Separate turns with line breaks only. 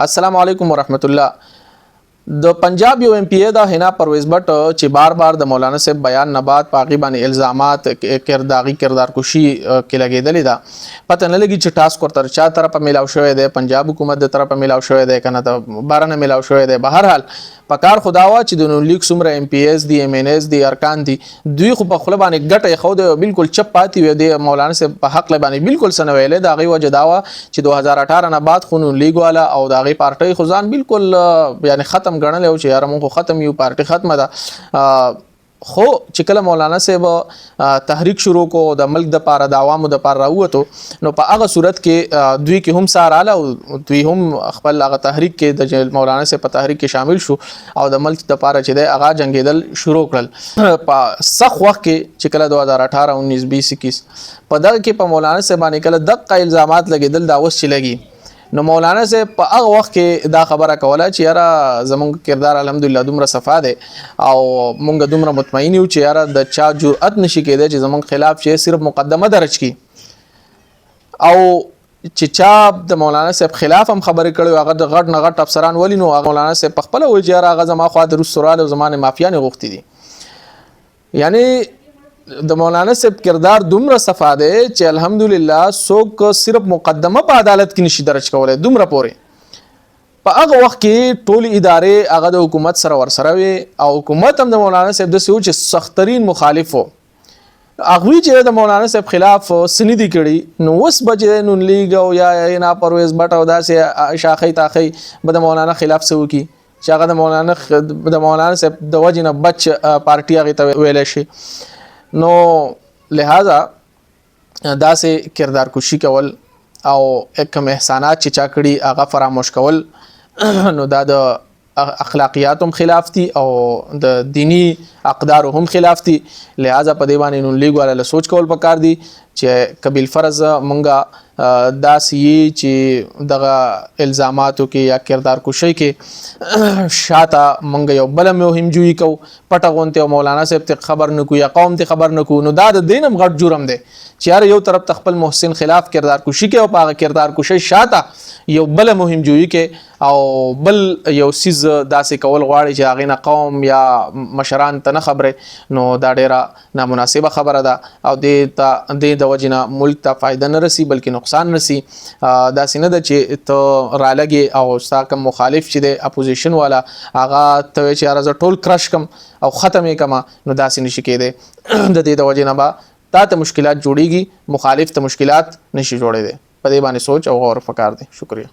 السلام علیکم ورحمت الله. د پنجاب یو ایم پی ای دا حنا پرویز بټ چې بار بار د مولانا صاحب بیان نه بعد پاغي باندې الزامات کردار کشي کې لګیدلې ده. پته نه لګي چې ټاسک ورته چا طرفه ملاو شوی دی، پنجاب حکومت د طرفه ملاو شوی دی کنه ته بارنه ملاو شوی دی. به هر حال پکار خداوا چې د نون لیگ سمره ایم پی ایس دی، ایم ان ایس دی، ارکان دی، دوی خو په خپل باندې ګټه خو د بالکل چپ پاتې وي. د مولانا صاحب په حق باندې بالکل سنویلې دا غي وجه داوا چې 2018 نه بعد خو نون لیگ والا او دا غي پارټي خزان بالکل یعنی ختم غنل او چې یاره مونږ ختم یو پارټي ختمه ده. خو چې کله مولانا صاحب تحریک شروع کو د ملک د پاره د عوامو د پاره راوته نو په هغه صورت کې دوی کې هم ساراله او دوی هم خپل هغه تحریک کې د مولانا صاحب په تحریک کې شامل شو او د ملک د پاره چې د هغه جنگیدل شروع کړل. په سخت وخت کې چې کله 2018 19 20 21 په دغه کې په مولانا صاحب باندې کله دغه الزامات لګیدل دا اوس چې لګي نو مولانا صاحب په هغه وخت کې دا خبره کوله چې یاره زمونږ کردار الحمدلله دومره صفا دی او مونږ دومره مطمئن یو چې یاره د چا جرأت نشي کېدی چې زمونږ خلاف چې صرف مقدمه درج کی او چې چا د مولانا صاحب خلاف هم خبرې کړي هغه د غټ نه غټ افسران ولی نو مولانا صاحب په خپل وجه یاره هغه زما خوا د رسول او زمانه مافیان غوښتي دي. یعنی د مولانا صاحب کردار دومره صفا دی چې الحمدلله څوک صرف مقدمه په عدالت کې نشي درج کولای دومره پورې. په هغه وخت کې ټول ادارې هغه د حکومت سره ورسره وي او حکومت هم د مولانا صاحب د سوچ سخترین مخالف وو. هغه چې د مولانا صاحب خلاف سندي کړي نو وس بچ نون لیگ او یا نه پرویز بټ او داسې شاخې تاخې به د مولانا خلاف سو کی چې هغه د مولانا صاحب د وجنه بچ پارټي هغه ته ویل شي. نو لہذا دا سه کردار کشي کول او کم احسانات چې چا کړي هغه فراموش کول نو دا د اخلاقیاتم خلاف دي او د دینی اقدار هم خلاف دي. لہذا په دی باندې نو لیگ والا سوچ کول پکار دي چې قبیل فرض مونږه دا سی چې دغه الزاماتو کې یا کردار کشي کې شاته مونږ یو بل مهم جوړی کو پټه غونته مولانا صاحب ته خبر نکو یا قوم ته خبر نکو نو دا د دینم غټ جرم دی چې یار یو طرف تخپل محسن خلاف کردار کشي کې او پاغه کردار کشي شاته یو بل مهم جوړی کې او بل یو سیز داسې کول غواړي چې هغه نه قوم یا مشران ته نه خبره نو دا ډیره نامناسبه خبره ده او د وجنه ملک ته فائدہ نه رسی بلکې نقصان رسی. دا سینه د چې ته را لګي او ساکم مخالف چې د اپوزیشن والا هغه ته چې راز ټول کرش کم او ختمې کما نو دا سینه شي کېده د دې د وجنه با ته مشکلات جوړيږي، مخالف ته مشکلات نشي جوړېده. په دې باندې سوچ او غور فکر دي. شکریہ.